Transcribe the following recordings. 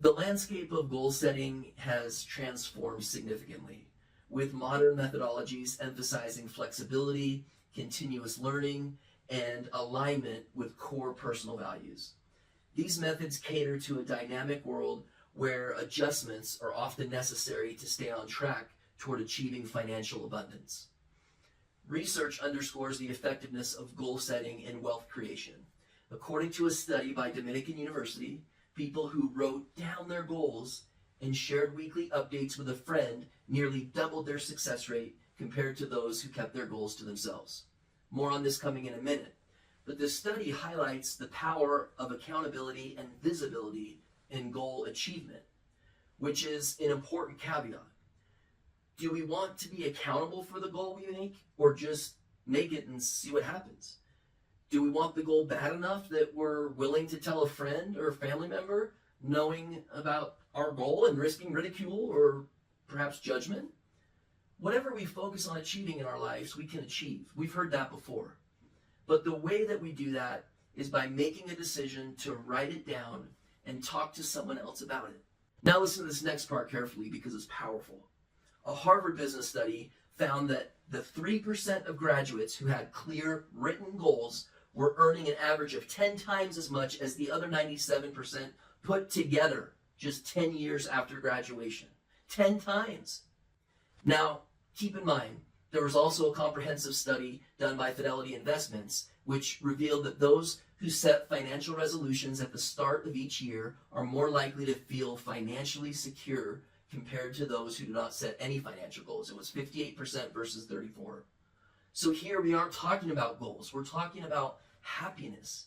The landscape of goal setting has transformed significantly, with modern methodologies emphasizing flexibility, continuous learning, and alignment with core personal values. These methods cater to a dynamic world where adjustments are often necessary to stay on track toward achieving financial abundance. Research underscores the effectiveness of goal setting in wealth creation. According to a study by Dominican University, people who wrote down their goals and shared weekly updates with a friend nearly doubled their success rate compared to those who kept their goals to themselves. More on this coming in a minute. But this study highlights the power of accountability and visibility in goal achievement, which is an important caveat. Do we want to be accountable for the goal we make, or just make it and see what happens? Do we want the goal bad enough that we're willing to tell a friend or a family member, knowing about our goal and risking ridicule or perhaps judgment? Whatever we focus on achieving in our lives, we can achieve. We've heard that before. But the way that we do that is by making a decision to write it down and talk to someone else about it. Now listen to this next part carefully because it's powerful. A Harvard business study found that the 3% of graduates who had clear written goals were earning an average of 10 times as much as the other 97% put together just 10 years after graduation. 10 times. Now, keep in mind, there was also a comprehensive study done by Fidelity Investments, which revealed that those who set financial resolutions at the start of each year are more likely to feel financially secure compared to those who do not set any financial goals. It was 58% versus 34%. So here we aren't talking about goals. We're talking about happiness.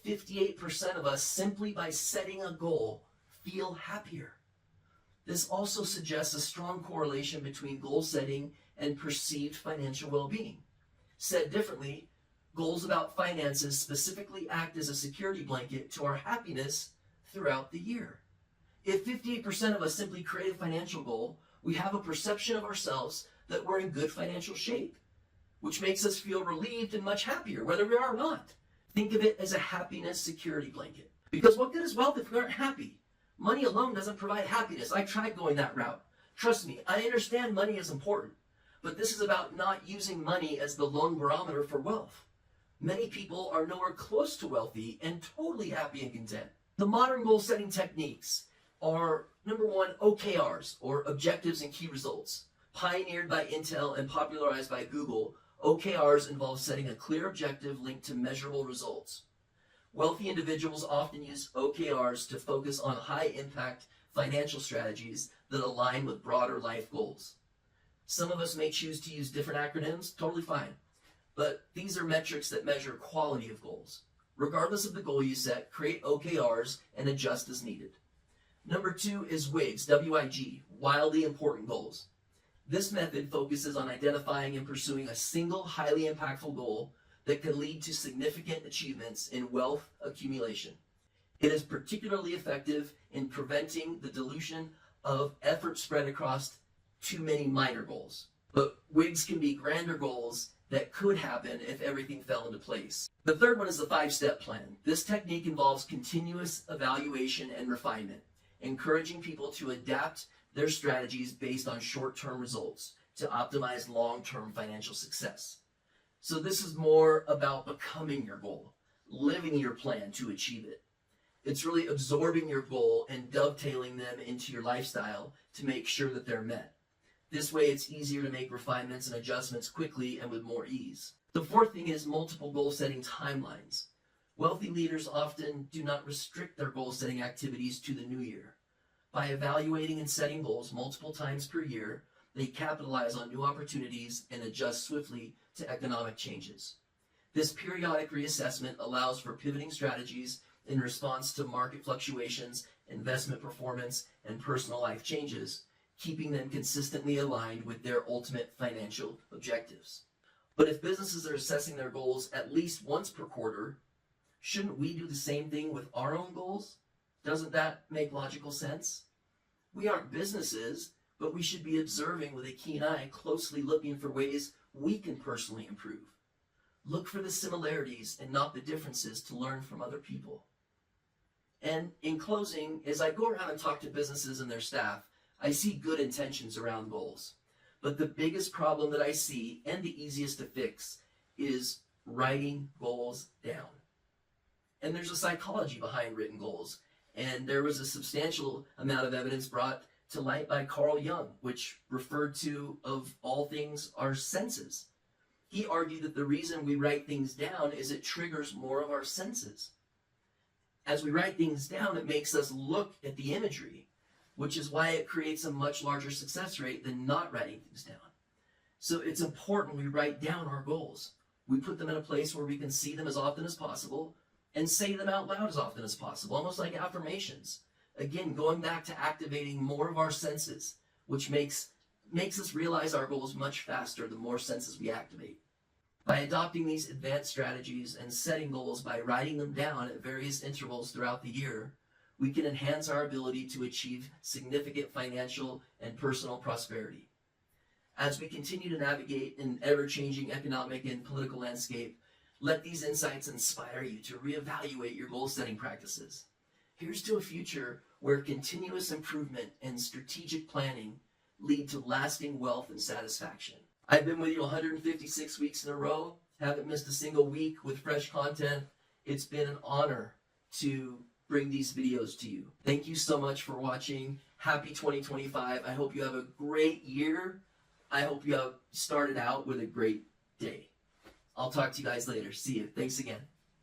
58% of us, simply by setting a goal, feel happier. This also suggests a strong correlation between goal setting and perceived financial well-being. Said differently, goals about finances specifically act as a security blanket to our happiness throughout the year. If 58% of us simply create a financial goal, we have a perception of ourselves that we're in good financial shape, which makes us feel relieved and much happier, whether we are or not. Think of it as a happiness security blanket. Because what good is wealth if we aren't happy? Money alone doesn't provide happiness. I tried going that route. Trust me, I understand money is important, but this is about not using money as the lone barometer for wealth. Many people are nowhere close to wealthy and totally happy and content. The modern goal setting techniques are, number one, OKRs, or objectives and key results. Pioneered by Intel and popularized by Google, OKRs involve setting a clear objective linked to measurable results. Wealthy individuals often use OKRs to focus on high-impact financial strategies that align with broader life goals. Some of us may choose to use different acronyms, totally fine, but these are metrics that measure quality of goals. Regardless of the goal you set, create OKRs and adjust as needed. Number two is WIGs, W-I-G, wildly important goals. This method focuses on identifying and pursuing a single highly impactful goal that can lead to significant achievements in wealth accumulation. It is particularly effective in preventing the dilution of effort spread across too many minor goals. But WIGs can be grander goals that could happen if everything fell into place. The third one is the 5-step plan. This technique involves continuous evaluation and refinement, encouraging people to adapt their strategies based on short-term results to optimize long-term financial success. So this is more about becoming your goal, living your plan to achieve it. It's really absorbing your goal and dovetailing them into your lifestyle to make sure that they're met. This way it's easier to make refinements and adjustments quickly and with more ease. The fourth thing is multiple goal-setting timelines. Wealthy leaders often do not restrict their goal-setting activities to the new year. By evaluating and setting goals multiple times per year, they capitalize on new opportunities and adjust swiftly to economic changes. This periodic reassessment allows for pivoting strategies in response to market fluctuations, investment performance, and personal life changes, keeping them consistently aligned with their ultimate financial objectives. But if businesses are assessing their goals at least once per quarter, shouldn't we do the same thing with our own goals? Doesn't that make logical sense? We aren't businesses, but we should be observing with a keen eye, closely looking for ways we can personally improve. Look for the similarities and not the differences to learn from other people. And in closing, as I go around and talk to businesses and their staff, I see good intentions around goals. But the biggest problem that I see, and the easiest to fix, is writing goals down. And there's a psychology behind written goals. And there was a substantial amount of evidence brought to light by Carl Jung, which referred to, of all things, our senses. He argued that the reason we write things down is it triggers more of our senses. As we write things down, it makes us look at the imagery, which is why it creates a much larger success rate than not writing things down. So it's important we write down our goals. We put them in a place where we can see them as often as possible and say them out loud as often as possible, almost like affirmations. Again, going back to activating more of our senses, which makes us realize our goals much faster the more senses we activate. By adopting these advanced strategies and setting goals by writing them down at various intervals throughout the year, we can enhance our ability to achieve significant financial and personal prosperity. As we continue to navigate an ever-changing economic and political landscape, let these insights inspire you to reevaluate your goal-setting practices. Here's to a future where continuous improvement and strategic planning lead to lasting wealth and satisfaction. I've been with you 156 weeks in a row, haven't missed a single week with fresh content. It's been an honor to bring these videos to you. Thank you so much for watching. Happy 2025. I hope you have a great year. I hope you have started out with a great day. I'll talk to you guys later. See you. Thanks again.